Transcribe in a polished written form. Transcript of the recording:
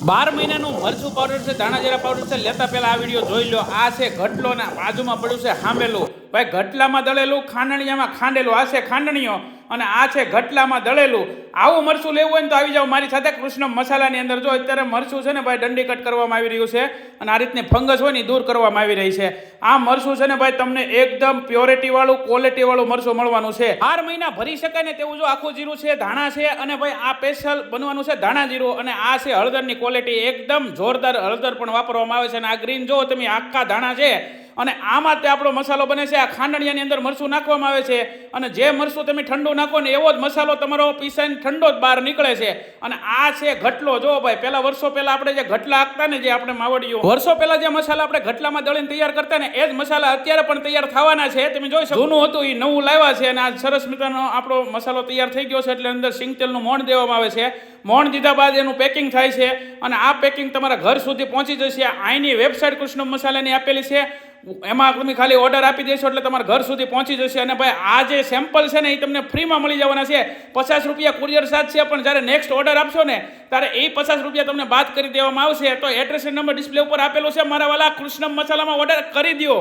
12 મહિનાનું મરચું પાવડર છે, ધાણા જીરા પાવડર છે. લેતા પહેલા આ વિડીયો જોઈ લો. આ છે ઘટલો ને બાજુમાં પડ્યું છે હાંબેલું. ભાઈ ઘટલામાં દળેલું, ખાંડણીયામાં ખાંડેલું. આ છે ખાંડણીઓ અને આ છે ઘટલામાં દળેલું. આવું મરચું લેવું હોય ને તો આવી જાવ મારી સાથે કૃષ્ણ મસાલાની અંદર. જો અત્યારે મરચું છે ને ભાઈ દંડી કટ કરવામાં આવી રહ્યું છે અને આ રીતની ફંગસ હોય ને દૂર કરવામાં આવી રહી છે. આ મરચું છે ને ભાઈ તમને એકદમ પ્યોરિટી વાળું, ક્વોલિટી વાળું મરચું મળવાનું છે. 12 મહિના ભરી શકાય ને તેવું જો આખું જીરું છે, ધાણા છે અને ભાઈ આ સ્પેશિયલ બનવાનું છે ધાણા જીરું. અને આ છે હળદરની ક્વોલિટી, એકદમ જોરદાર હળદર પણ વાપરવામાં આવે છે. અને આ ગ્રીન જો તમે આખા ધાણા છે અને આમાં તે આપણો મસાલો બને છે. આ ખાંડણીયાની અંદર મરચું નાખવામાં આવે છે અને જે મરચું તમે ઠંડુ નાખો ને એવો જ મસાલો તમારો પીસાઈને ઠંડો જ બહાર નીકળે છે. અને આ છે ઘટલો. જો ભાઈ પહેલા વર્ષો પહેલા આપણે જે ઘટલા હાંકતા ને, જે આપણે માવડીઓ વર્ષો પહેલા જે મસાલા આપણે ઘટલામાં દળીને તૈયાર કરતા ને એ જ મસાલા અત્યારે પણ તૈયાર થવાના છે. તમે જોઈ શકો જૂનું હતું એ નવું લાવ્યા છે અને આ સરસ મજાનો આપણો મસાલો તૈયાર થઈ ગયો છે. એટલે અંદર સિંગતેલનું મોણ દેવામાં આવે છે. મોણ દીધા બાદ એનું પેકિંગ થાય છે અને આ પેકિંગ તમારા ઘર સુધી પહોંચી જશે. આની વેબસાઇટ કૃષ્ણ મસાલાની આપેલી છે, એમાં તમે ખાલી ઓર્ડર આપી દેશો એટલે તમારા ઘર સુધી પહોંચી જશે. અને ભાઈ આ જે સેમ્પલ છે ને એ તમને ફ્રીમાં મળી જવાના છે. 50 રૂપિયા કુરિયર ચાર્જ છે, પણ જ્યારે નેક્સ્ટ ઓર્ડર આપશો ને ત્યારે એ 50 રૂપિયા તમને બાદ કરી દેવામાં આવશે. તો એડ્રેસ નંબર ડિસ્પ્લે ઉપર આપેલો છે. મારા વાલા કૃષ્ણ મસાલામાં ઓર્ડર કરી દો.